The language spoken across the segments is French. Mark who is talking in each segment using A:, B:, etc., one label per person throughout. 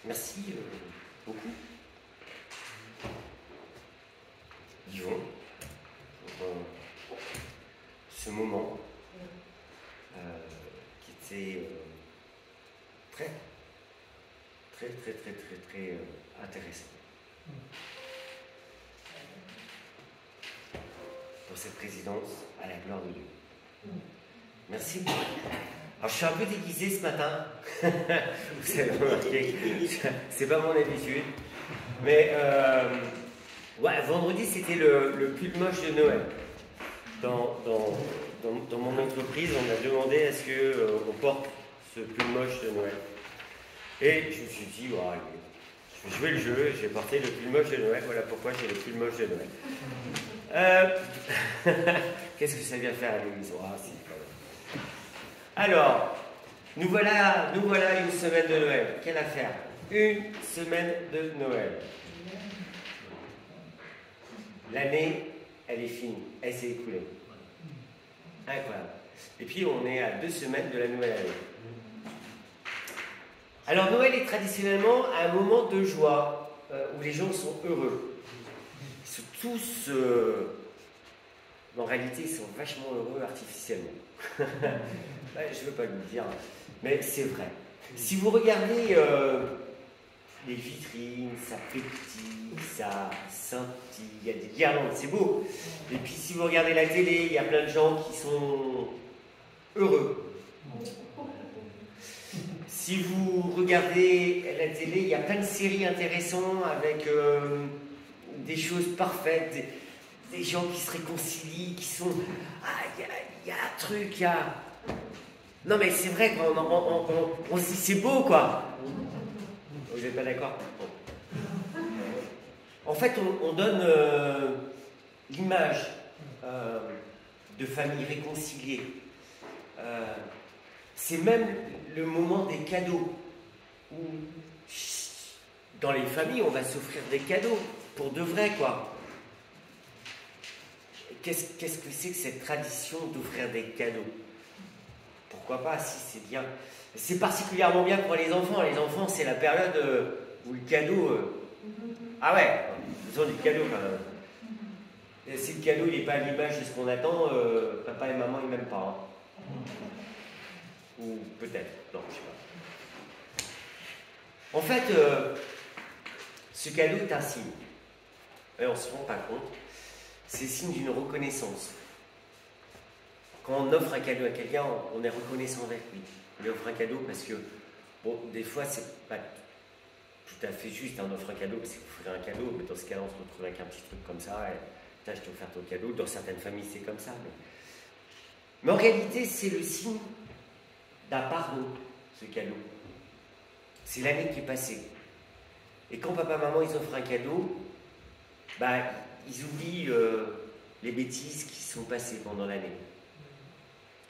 A: Merci beaucoup. Yvon, pour ce moment qui était très intéressant. Pour cette présidence à la gloire de Dieu. Merci beaucoup. Alors je suis un peu déguisé ce matin. Vous avez remarqué, c'est pas mon habitude. Mais ouais, vendredi c'était le pull moche de Noël. Dans mon entreprise, on a demandé à ce qu'on porte ce pull moche de Noël. Et je me suis dit, ouais, je vais jouer le jeu, j'ai porté le pull moche de Noël, voilà pourquoi j'ai le pull moche de Noël. Qu'est-ce que ça vient faire à l'église? Alors, nous voilà une semaine de Noël. Quelle affaire? Une semaine de Noël. L'année, elle est finie, elle s'est écoulée. Incroyable. Et puis on est à 2 semaines de la nouvelle année. Alors Noël est traditionnellement un moment de joie où les gens sont heureux. Ils sont tous, en réalité, ils sont vachement heureux artificiellement. Je ne veux pas le dire, mais c'est vrai. Si vous regardez les vitrines, ça pétille, ça scintille, il y a des guirlandes, c'est beau. Et puis si vous regardez la télé, il y a plein de gens qui sont heureux. Si vous regardez la télé, il y a plein de séries intéressantes avec des choses parfaites, des gens qui se réconcilient, qui sont... Ah, il y a un truc, il y a... Non mais c'est vrai, on se dit c'est beau quoi. Vous n'êtes pas d'accord? En fait, on donne l'image de famille réconciliée. C'est même le moment des cadeaux. Où, dans les familles, on va s'offrir des cadeaux. Pour de vrai, quoi. Qu'est-ce que c'est que cette tradition d'offrir des cadeaux? Pourquoi pas, si c'est bien. C'est particulièrement bien pour les enfants. Les enfants, c'est la période où le cadeau... Ah ouais, ils ont du cadeau quand même. Et si le cadeau n'est pas à l'image de ce qu'on attend, papa et maman, ils m'aiment pas. Hein. Ou peut-être, non, je sais pas. En fait, ce cadeau est un signe. Et on ne se rend pas compte. C'est le signe d'une reconnaissance. Quand on offre un cadeau à quelqu'un, on est reconnaissant avec lui. On lui offre un cadeau parce que, bon, des fois, c'est pas tout à fait juste, on offre un cadeau parce qu'il faut offrir un cadeau, mais dans ce cas-là, on se retrouve avec un petit truc comme ça, et je t'ai offert ton cadeau. Dans certaines familles, c'est comme ça. Mais en réalité, c'est le signe d'un pardon, ce cadeau. C'est l'année qui est passée. Et quand papa, maman, ils offrent un cadeau, bah, ils oublient les bêtises qui sont passées pendant l'année.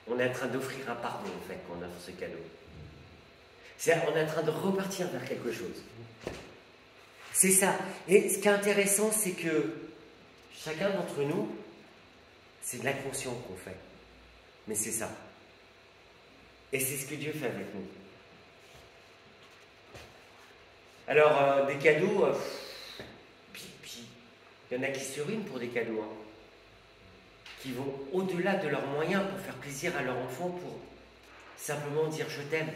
A: On est en train d'offrir un pardon, en fait, quand on offre ce cadeau. On est en train de repartir vers quelque chose. C'est ça. Et ce qui est intéressant, c'est que chacun d'entre nous, c'est de l'inconscient qu'on fait. Mais c'est ça. Et c'est ce que Dieu fait avec nous. Alors, des cadeaux, puis, il y en a qui se ruinent pour des cadeaux, hein, qui vont au-delà de leurs moyens pour faire plaisir à leur enfant, pour simplement dire je t'aime.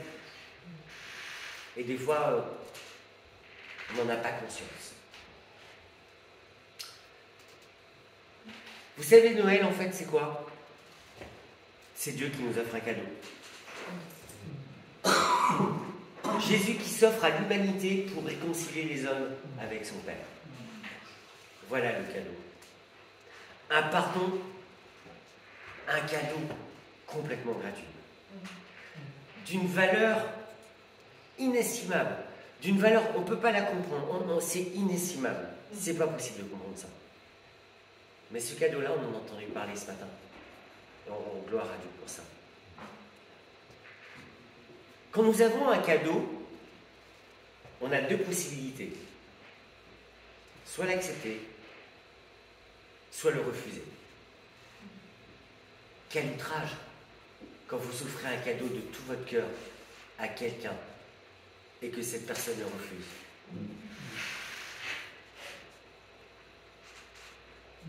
A: Et des fois, on n'en a pas conscience. Vous savez, Noël, en fait, c'est quoi? C'est Dieu qui nous offre un cadeau. Jésus qui s'offre à l'humanité pour réconcilier les hommes avec son Père. Voilà le cadeau. Un pardon, un cadeau complètement gratuit. D'une valeur inestimable. D'une valeur, on ne peut pas la comprendre. C'est inestimable. C'est pas possible de comprendre ça. Mais ce cadeau-là, on en a entendu parler ce matin. Et gloire à Dieu pour ça. Quand nous avons un cadeau, on a 2 possibilités. Soit l'accepter, soit le refuser. Quel outrage quand vous offrez un cadeau de tout votre cœur à quelqu'un et que cette personne le refuse.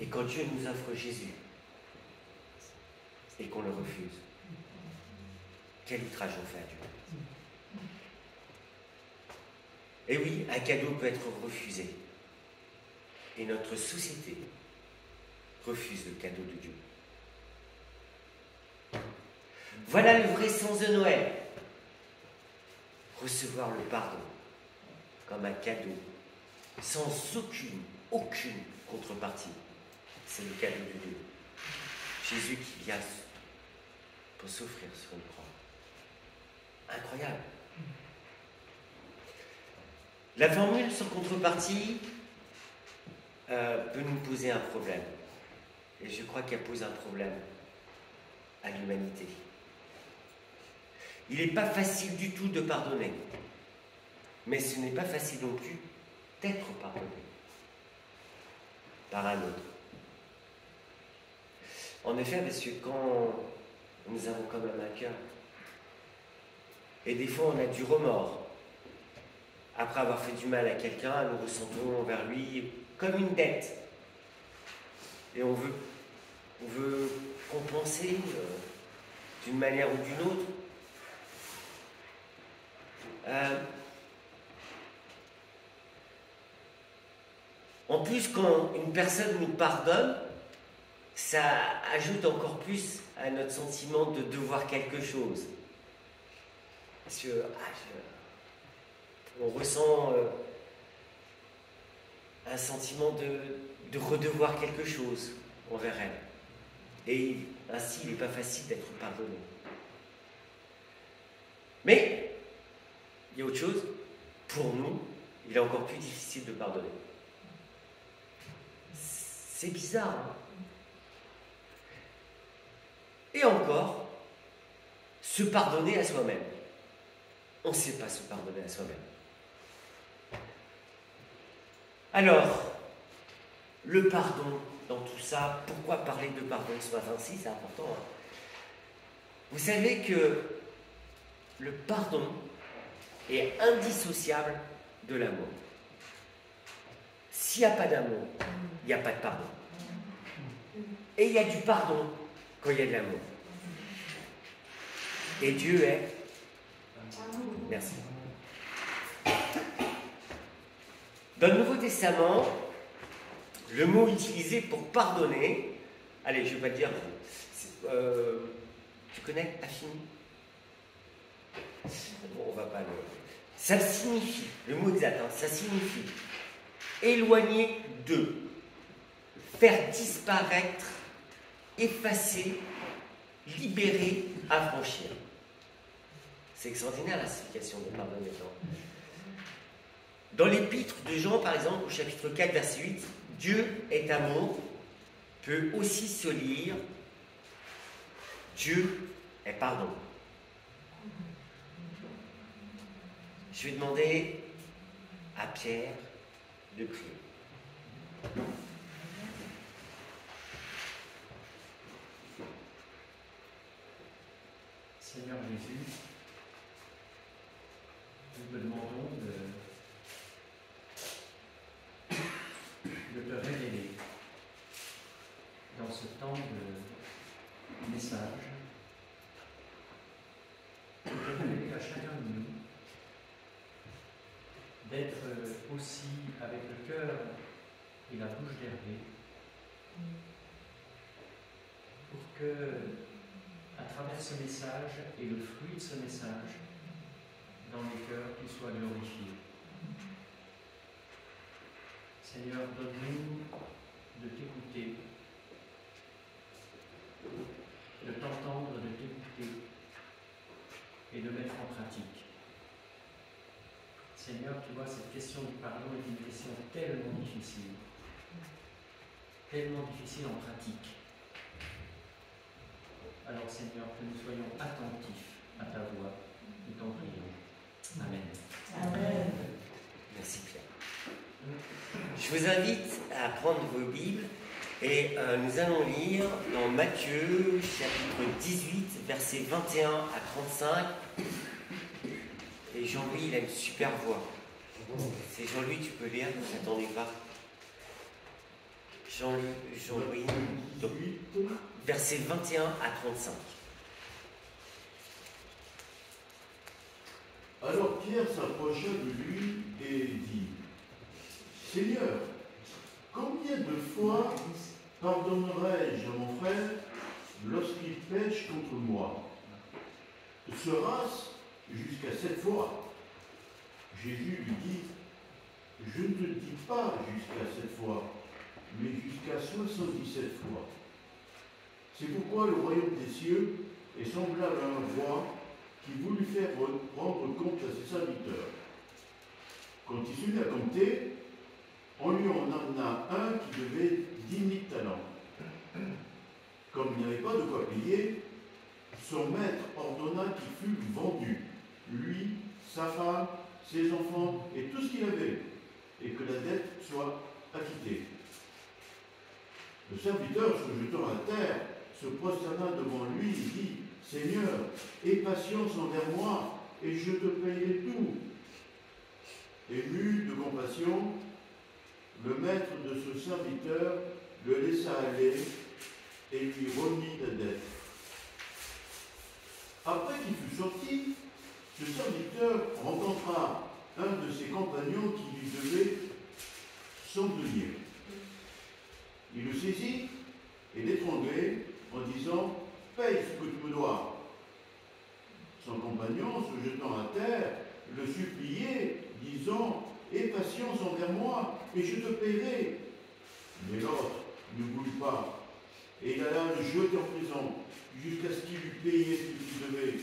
A: Et quand Dieu nous offre Jésus et qu'on le refuse, quel outrage on fait à Dieu? Et oui, un cadeau peut être refusé. Et notre société refuse le cadeau de Dieu. Voilà le vrai sens de Noël. Recevoir le pardon comme un cadeau, sans aucune contrepartie. C'est le cadeau de Dieu. Jésus qui vient pour s'offrir sur une croix. Incroyable. La formule sans contrepartie peut nous poser un problème. Et je crois qu'elle pose un problème à l'humanité. Il n'est pas facile du tout de pardonner. Mais ce n'est pas facile non plus d'être pardonné par un autre. En effet, parce que quand nous avons quand même un cœur, et des fois on a du remords, après avoir fait du mal à quelqu'un, nous ressentons envers lui comme une dette. Et on veut compenser d'une manière ou d'une autre. En plus, quand une personne nous pardonne, ça ajoute encore plus à notre sentiment de devoir quelque chose. Parce que on ressent un sentiment de redevoir quelque chose envers elle. Et ainsi, il n'est pas facile d'être pardonné. Mais, il y a autre chose, pour nous, il est encore plus difficile de pardonner. C'est bizarre, hein? Et encore, se pardonner à soi-même. On ne sait pas se pardonner à soi-même. Alors, le pardon dans tout ça, pourquoi parler de pardon ce matin-ci? C'est important. Hein? Vous savez que le pardon est indissociable de l'amour. S'il n'y a pas d'amour, il n'y a pas de pardon. Et il y a du pardon quand il y a de l'amour. Et Dieu est... Merci. Dans le Nouveau Testament, le mot utilisé pour pardonner, allez, je ne vais pas le dire, tu connais affini? Bon, on va pas le... Ça signifie, le mot exact, hein, ça signifie éloigner de, faire disparaître, effacer, libérer, affranchir. C'est extraordinaire la signification de pardonner. Dans l'épître de Jean, par exemple, au chapitre 4, verset 8, Dieu est amour, peut aussi se lire Dieu est pardon. Je vais demander à Pierre de prier.
B: Seigneur Jésus, nous te demandons de te révéler dans ce temps de message, de te révéler à chacun de nous, d'être aussi avec le cœur et la bouche d'Hervé, pour que, à travers ce message et le fruit de ce message, dans les cœurs, tu sois glorifié. Seigneur, donne-nous de t'écouter, de t'entendre, de t'écouter et de mettre en pratique. Seigneur, tu vois, cette question du pardon est une question tellement difficile en pratique. Alors Seigneur, que nous soyons attentifs à ta voix, nous t'en prions. Amen.
C: Amen.
A: Merci Pierre. Je vous invite à prendre vos Bibles et nous allons lire dans Matthieu chapitre 18, versets 21 à 35. Et je Jean-Louis, il a une super voix. C'est Jean-Louis, tu peux lire, ça t'ennuie pas. Jean-Louis, donc, versets 21 à 35.
C: Alors Pierre s'approcha de lui et dit, Seigneur, combien de fois pardonnerai-je à mon frère lorsqu'il pêche contre moi? Sera-ce jusqu'à 7 fois? Jésus lui dit, je ne te dis pas jusqu'à 7 fois, mais jusqu'à 77 fois. C'est pourquoi le royaume des cieux est semblable à un roi qui voulut faire rendre compte à ses serviteurs. Quand il se mit à compter, on lui en amena un qui devait 10 000 talents. Comme il n'y avait pas de quoi payer, son maître ordonna qu'il fût vendu, lui, sa femme, ses enfants et tout ce qu'il avait, et que la dette soit acquittée. Le serviteur, se jetant à terre, se prosterna devant lui et dit, Seigneur, aie patience envers moi, et je te payerai tout. Ému de compassion, le maître de ce serviteur le laissa aller et lui remit la dette. Après qu'il fut sorti, ce serviteur rencontra un de ses compagnons qui lui devait 100 deniers. Il le saisit et l'étranglait en disant « Paye ce que tu me dois ». Son compagnon, se jetant à terre, le suppliait, disant « Aie patience envers moi, et je te paierai ». Mais l'autre ne voulut pas, et il alla le jeter en prison, jusqu'à ce qu'il eût payé ce qu'il devait.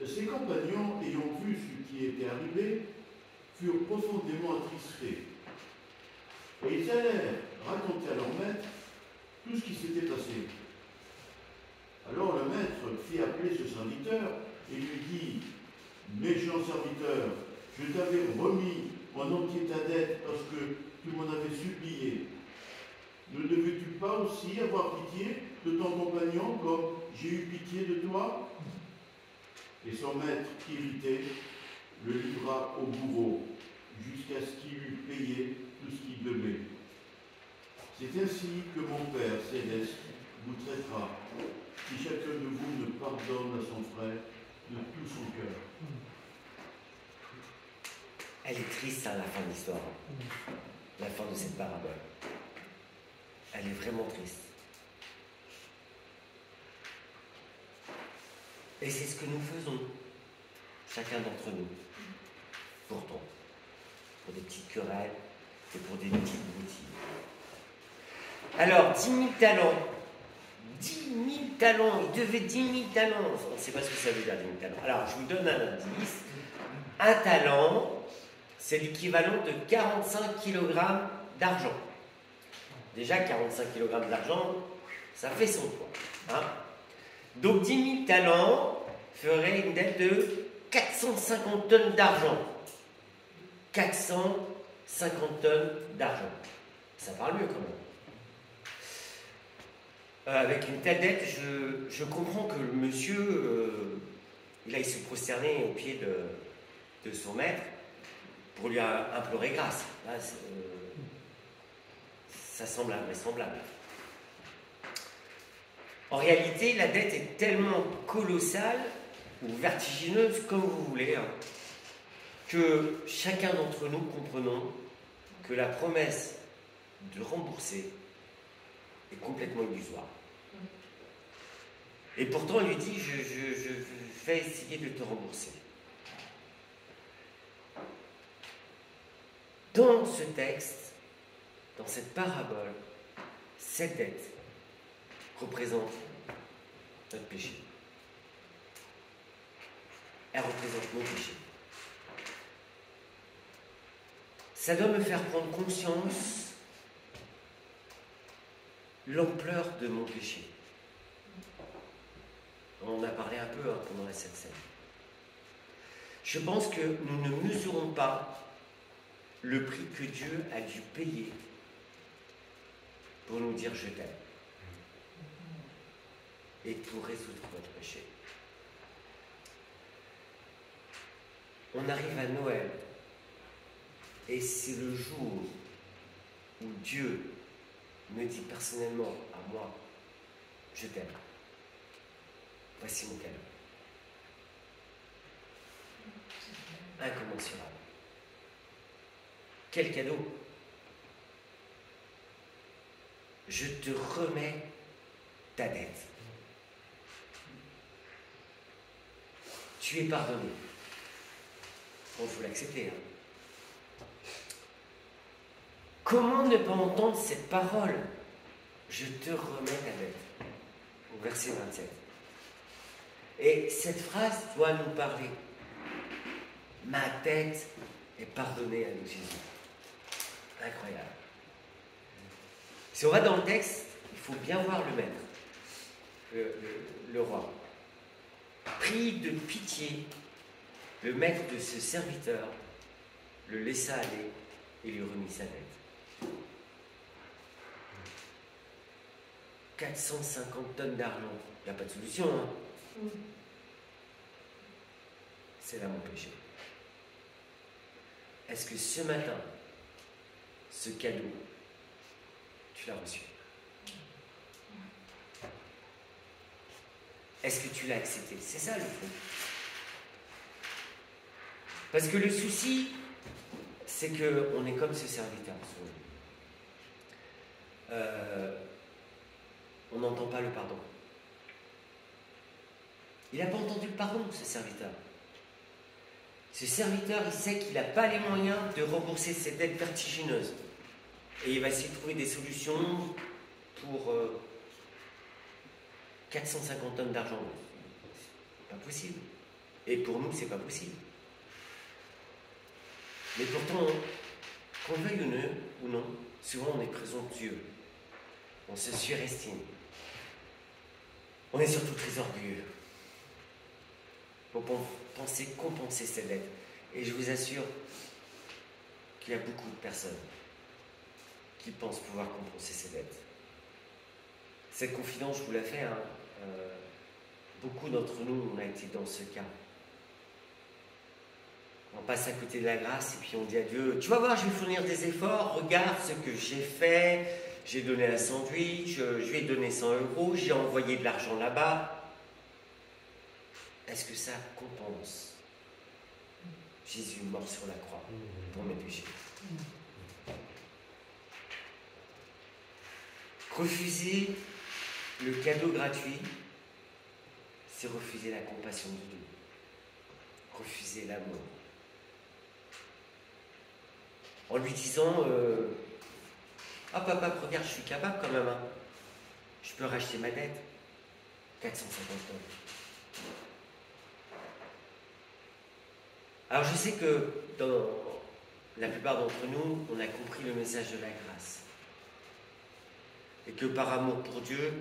C: Ses compagnons, ayant vu ce qui était arrivé, furent profondément attristés. Et ils allèrent raconter à leur maître tout ce qui s'était passé. Alors le maître fit appeler ce serviteur et lui dit « Méchant serviteur, je t'avais remis en entier ta dette parce que tu m'en avais supplié. Ne devais-tu pas aussi avoir pitié de ton compagnon comme j'ai eu pitié de toi ?» Et son maître, irrité, le livra au bourreau jusqu'à ce qu'il eût payé tout ce qu'il devait. C'est ainsi que mon Père céleste vous traitera, si chacun de vous ne pardonne à son frère de tout son cœur.
A: Elle est triste, hein, la fin de l'histoire. La fin de cette parabole. Elle est vraiment triste. Et c'est ce que nous faisons, chacun d'entre nous, pourtant, pour des petites querelles et pour des petites broutilles. Alors, 10 000 talents. 10 000 talents. Il devait 10 000 talents. On ne sait pas ce que ça veut dire, 10 000 talents. Alors, je vous donne un indice. Un talent, c'est l'équivalent de 45 kg d'argent. Déjà, 45 kg d'argent, ça fait son poids. Hein. Donc 10 000 talents ferait une dette de 450 tonnes d'argent. 450 tonnes d'argent. Ça parle mieux quand même. Avec une telle dette, je comprends que le monsieur, il aille se prosterner au pied de son maître pour lui implorer grâce. Là, ça semble invraisemblable. En réalité, la dette est tellement colossale ou vertigineuse, comme vous voulez, hein, que chacun d'entre nous comprenons que la promesse de rembourser est complètement illusoire. Et pourtant, il lui dit, je vais essayer de te rembourser. Dans ce texte, dans cette parabole, cette dette représente notre péché. Elle représente nos péchés. Ça doit me faire prendre conscience l'ampleur de mon péché. On en a parlé un peu pendant cette scène. Je pense que nous ne mesurons pas le prix que Dieu a dû payer pour nous dire je t'aime et pour résoudre votre péché. on arrive à Noël. Et c'est le jour où Dieu me dit personnellement à moi, je t'aime. Voici mon cadeau. Incommensurable. Quel cadeau! Je te remets ta dette. Tu es pardonné. Bon, il faut l'accepter. Comment ne pas entendre cette parole? Je te remets ta dette. Au verset 27. Et cette phrase doit nous parler. Ma dette est pardonnée avec Jésus. Incroyable. Si on va dans le texte, il faut bien voir le maître, le roi. Pris de pitié, le maître de ce serviteur le laissa aller et lui remit sa dette. 450 tonnes d'argent. Il n'y a pas de solution, hein? C'est là mon péché. Est-ce que ce matin, ce cadeau, tu l'as reçu? Est-ce que tu l'as accepté? C'est ça le fond. Parce que le souci, c'est qu'on est comme ce serviteur. On n'entend pas le pardon. Il n'a pas entendu le pardon, ce serviteur. Ce serviteur, il sait qu'il n'a pas les moyens de rembourser cette dette vertigineuse. Et il va essayer de trouver des solutions pour 450 tonnes d'argent. C'est pas possible. Et pour nous, c'est pas possible. Mais pourtant, qu'on le veuille ou non, souvent on est présomptueux. On se surestime. On est surtout très orgueilleux. Pour penser compenser cette dette. Et je vous assure qu'il y a beaucoup de personnes qui pensent pouvoir compenser ces dettes. Cette confidence, je vous la fais, hein, beaucoup d'entre nous, on a été dans ce cas. On passe à côté de la grâce et puis on dit à Dieu, tu vas voir, je vais fournir des efforts, regarde ce que j'ai fait, j'ai donné un sandwich, je lui ai donné 100 €, j'ai envoyé de l'argent là-bas. Est-ce que ça compense Jésus mort sur la croix pour mes péchés? Refuser le cadeau gratuit, c'est refuser la compassion de Dieu, refuser l'amour. En lui disant ah papa, regarde, je suis capable quand même, hein. Je peux racheter ma dette. 450 tonnes. Alors je sais que dans la plupart d'entre nous, on a compris le message de la grâce. Et que par amour pour Dieu,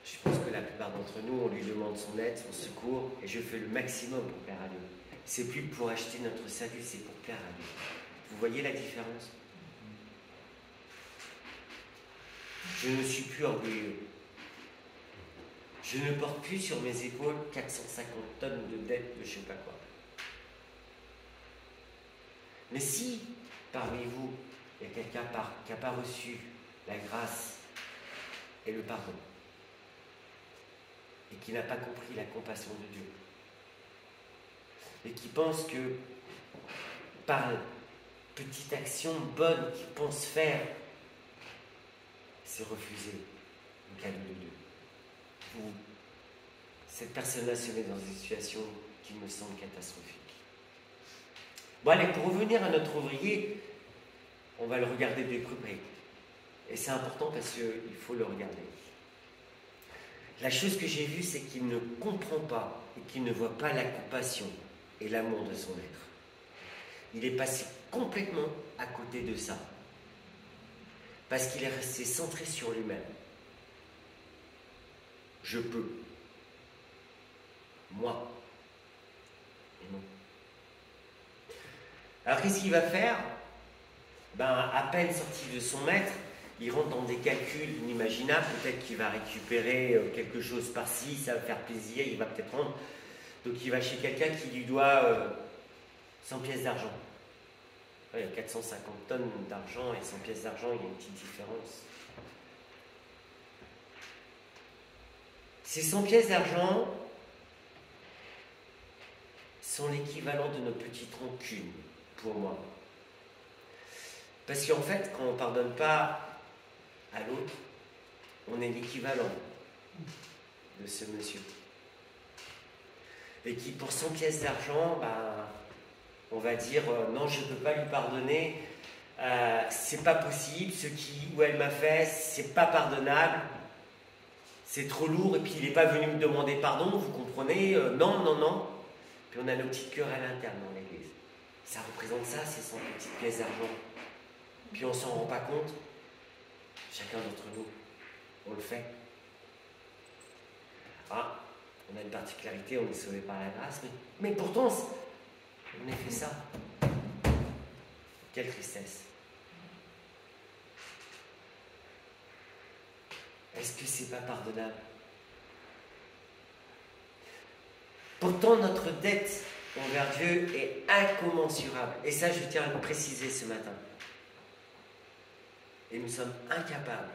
A: je pense que la plupart d'entre nous, on lui demande son aide, son secours, et je fais le maximum pour plaire à Dieu. C'est plus pour acheter notre salut, c'est pour plaire à Dieu. Vous voyez la différence? Je ne suis plus orgueilleux. Je ne porte plus sur mes épaules 450 tonnes de dettes de je ne sais pas quoi. Mais si, parmi vous, il y a quelqu'un qui n'a pas reçu la grâce et le pardon, et qui n'a pas compris la compassion de Dieu, et qui pense que par petite action bonne qu'il pense faire, c'est refuser le cadeau de Dieu. Ou cette personne-là se met dans une situation qui me semble catastrophique. Bon allez, pour revenir à notre ouvrier, on va le regarder de près. Et c'est important parce qu'il faut le regarder. La chose que j'ai vue, c'est qu'il ne comprend pas et qu'il ne voit pas la compassion et l'amour de son être. Il est passé complètement à côté de ça. Parce qu'il est resté centré sur lui-même. Je peux. Moi. Et non. Alors qu'est-ce qu'il va faire? À peine sorti de son maître, il rentre dans des calculs inimaginables. Peut-être qu'il va récupérer quelque chose par-ci, ça va faire plaisir, il va peut-être rendre. Donc il va chez quelqu'un qui lui doit 100 pièces d'argent. Ouais, il y a 450 tonnes d'argent et 100 pièces d'argent, il y a une petite différence. Ces 100 pièces d'argent sont l'équivalent de notre petite rancune, pour moi. Parce qu'en fait, quand on ne pardonne pas à l'autre, on est l'équivalent de ce monsieur. Et qui, pour 100 pièces d'argent, on va dire non, je ne peux pas lui pardonner, c'est pas possible, ce qu'il ou elle m'a fait, c'est pas pardonnable, c'est trop lourd, et puis il n'est pas venu me demander pardon, vous comprenez, non, non, non. Puis on a nos petites querelles internes dans l'église. Ça représente ça, ces 100 petites pièces d'argent. Puis on s'en rend pas compte. Chacun d'entre nous, on le fait. Ah, on a une particularité, on est sauvé par la grâce, mais pourtant, on a fait ça. Quelle tristesse. Est-ce que c'est pas pardonnable? Pourtant, notre dette envers Dieu est incommensurable. Et ça, je tiens à le préciser ce matin. Et nous sommes incapables,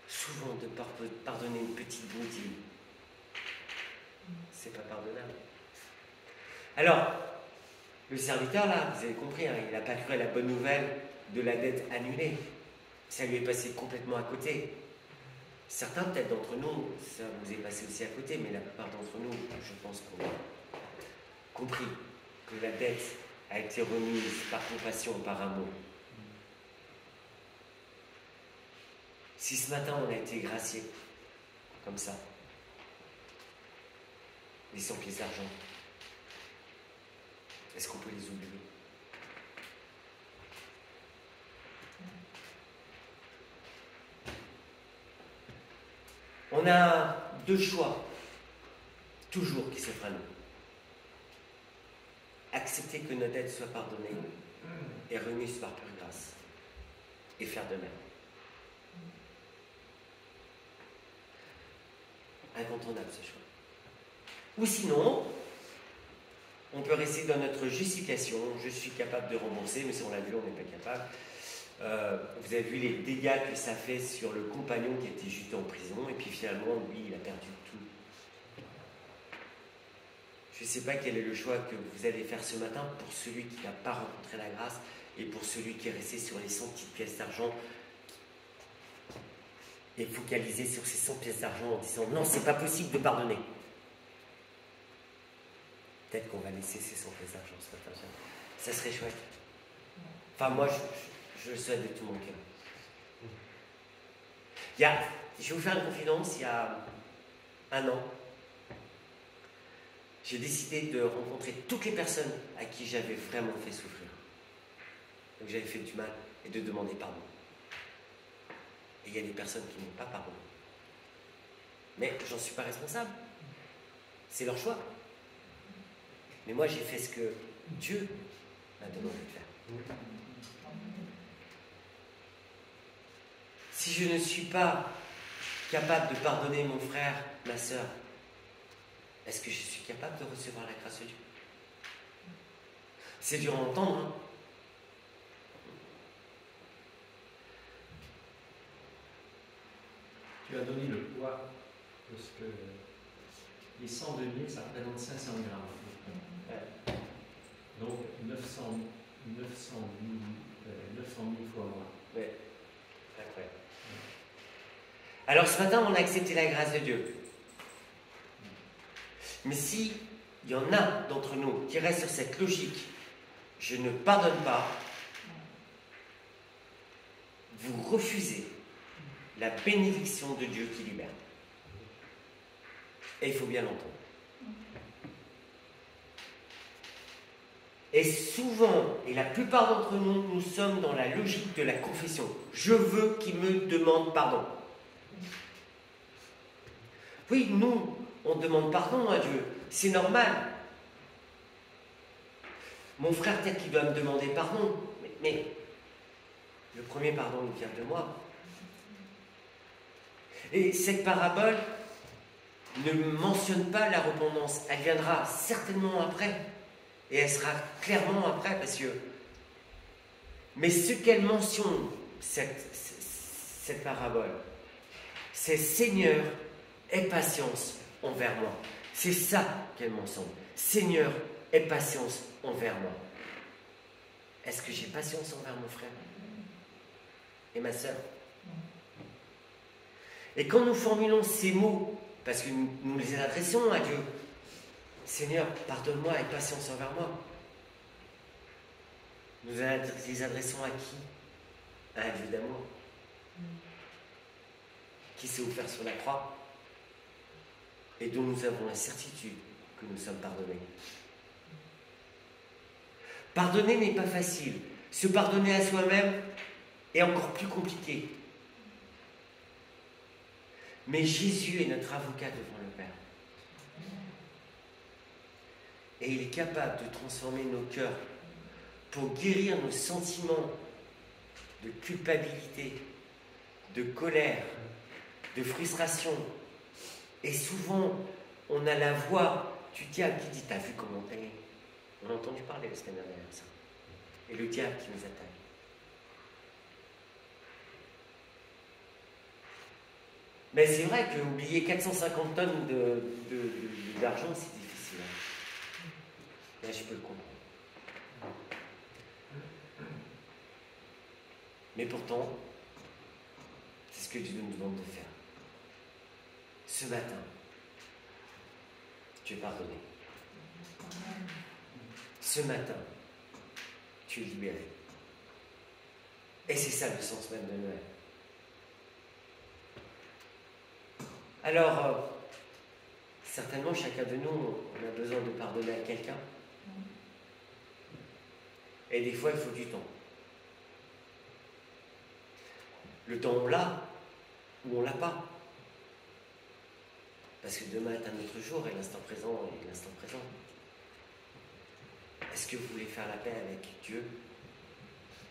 A: souvent, de pardonner une petite broutille. C'est pas pardonnable. Alors, le serviteur, là, vous avez compris, hein, il n'a pas cru à la bonne nouvelle de la dette annulée. Ça lui est passé complètement à côté. Certains, peut-être d'entre nous, ça vous est passé aussi à côté, mais la plupart d'entre nous, je pense qu'on a compris que la dette a été remise par compassion, par amour. Si ce matin on a été gracié, comme ça, les 100 pièces d'argent, est-ce qu'on peut les oublier? On a deux choix, toujours, qui s'offrent à nous. Accepter que notre dette soit pardonnée et remise par pure grâce, et faire de même. Incontournable ce choix. Ou sinon, on peut rester dans notre justification. Je suis capable de rembourser, mais si on l'a vu, on n'est pas capable. Vous avez vu les dégâts que ça fait sur le compagnon qui était juste en prison, et puis finalement, lui, il a perdu tout. Je ne sais pas quel est le choix que vous allez faire ce matin pour celui qui n'a pas rencontré la grâce et pour celui qui est resté sur les 100 petites pièces d'argent et focalisé sur ces 100 pièces d'argent en disant non, c'est pas possible de pardonner. Peut-être qu'on va laisser ces 100 pièces d'argent ce matin. Ça serait chouette. Enfin, moi, je le souhaite de tout mon cœur. Je vais vous faire une confidence, il y a un an, j'ai décidé de rencontrer toutes les personnes à qui j'avais vraiment fait souffrir. Donc j'avais fait du mal et de demander pardon. Et il y a des personnes qui n'ont pas pardonné. Mais j'en suis pas responsable. C'est leur choix. Mais moi j'ai fait ce que Dieu m'a demandé de faire. Si je ne suis pas capable de pardonner mon frère, ma sœur, est-ce que je suis capable de recevoir la grâce de Dieu? C'est dur à entendre, hein?
B: Tu as donné le poids, parce que les 100 deniers, ça représente 500 grammes.
A: Ouais.
B: Donc 900 000 fois moins.
A: Ouais. Incroyable. Alors ce matin, on a accepté la grâce de Dieu. Mais si il y en a d'entre nous qui restent sur cette logique, je ne pardonne pas, vous refusez la bénédiction de Dieu qui libère. Et il faut bien l'entendre. Et souvent, et la plupart d'entre nous, nous sommes dans la logique de la confession. Je veux qu'il me demande pardon. Oui, nous, on demande pardon à Dieu. C'est normal. Mon frère, peut-être qu'il doit me demander pardon. Mais le premier pardon, il vient de moi. Et cette parabole ne mentionne pas la repentance. Elle viendra certainement après. Et elle sera clairement après, parce que... Mais ce qu'elle mentionne, cette parabole, c'est Seigneur, aie patience envers moi. C'est ça qu'elle mentionne. Seigneur, aie patience envers moi. Est-ce que j'ai patience envers mon frère et ma sœur? Et quand nous formulons ces mots, parce que nous les adressons à Dieu, Seigneur, pardonne-moi, aie patience envers moi. Nous les adressons à qui? À un Dieu d'amour qui s'est offert sur la croix et dont nous avons la certitude que nous sommes pardonnés. Pardonner n'est pas facile. Se pardonner à soi-même est encore plus compliqué. Mais Jésus est notre avocat devant le Père. Et il est capable de transformer nos cœurs pour guérir nos sentiments de culpabilité, de colère, de frustration. Et souvent, on a la voix du diable qui dit « T'as vu comment t'es ?» On a entendu parler la semaine dernière de ça. Et le diable qui nous attaque. Mais c'est vrai qu'oublier 450 tonnes d'argent, c'est difficile. Là, je peux le comprendre. Mais pourtant, c'est ce que Dieu nous demande de faire. Ce matin, tu es pardonné. Ce matin, tu es libéré. Et c'est ça le sens même de Noël. Alors, certainement, chacun de nous, on a besoin de pardonner à quelqu'un. Et des fois, il faut du temps. Le temps, on l'a, ou on l'a pas. Parce que demain est un autre jour, et l'instant présent est l'instant présent. Est-ce que vous voulez faire la paix avec Dieu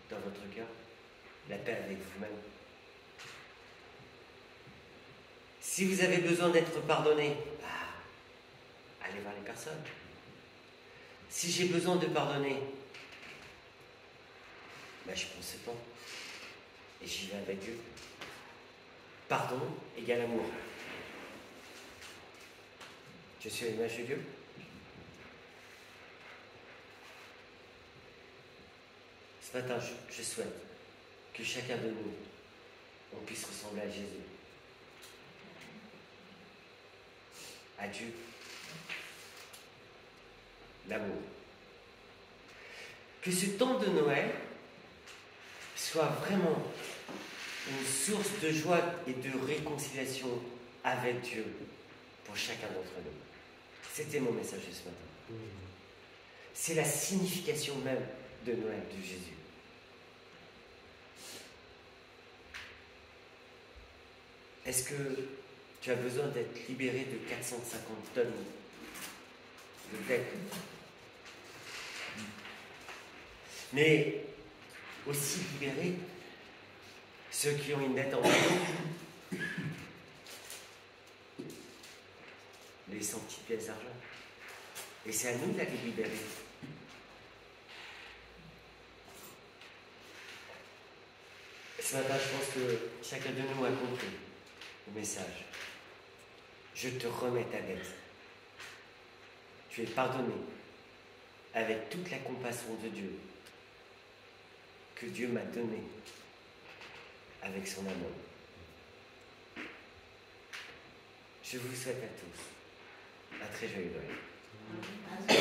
A: dans votre cœur? La paix avec vous-même? Si vous avez besoin d'être pardonné, allez voir les personnes. Si j'ai besoin de pardonner, je prends ce temps et j'y vais avec Dieu. Pardon égale amour. Je suis à l'image de Dieu. Ce matin, je souhaite que chacun de nous, on puisse ressembler à Jésus. À Dieu. L'amour. Que ce temps de Noël soit vraiment une source de joie et de réconciliation avec Dieu pour chacun d'entre nous. C'était mon message de ce matin. C'est la signification même de Noël de Jésus. Est-ce que tu as besoin d'être libéré de 450 tonnes de dettes? Mais aussi libérer ceux qui ont une dette en vous, les 100 petites pièces d'argent. Et c'est à nous de les libérer. Ce matin, je pense que chacun de nous a compris le message. Je te remets ta dette. Tu es pardonné avec toute la compassion de Dieu que Dieu m'a donnée avec son amour. Je vous souhaite à tous un très joyeux Noël.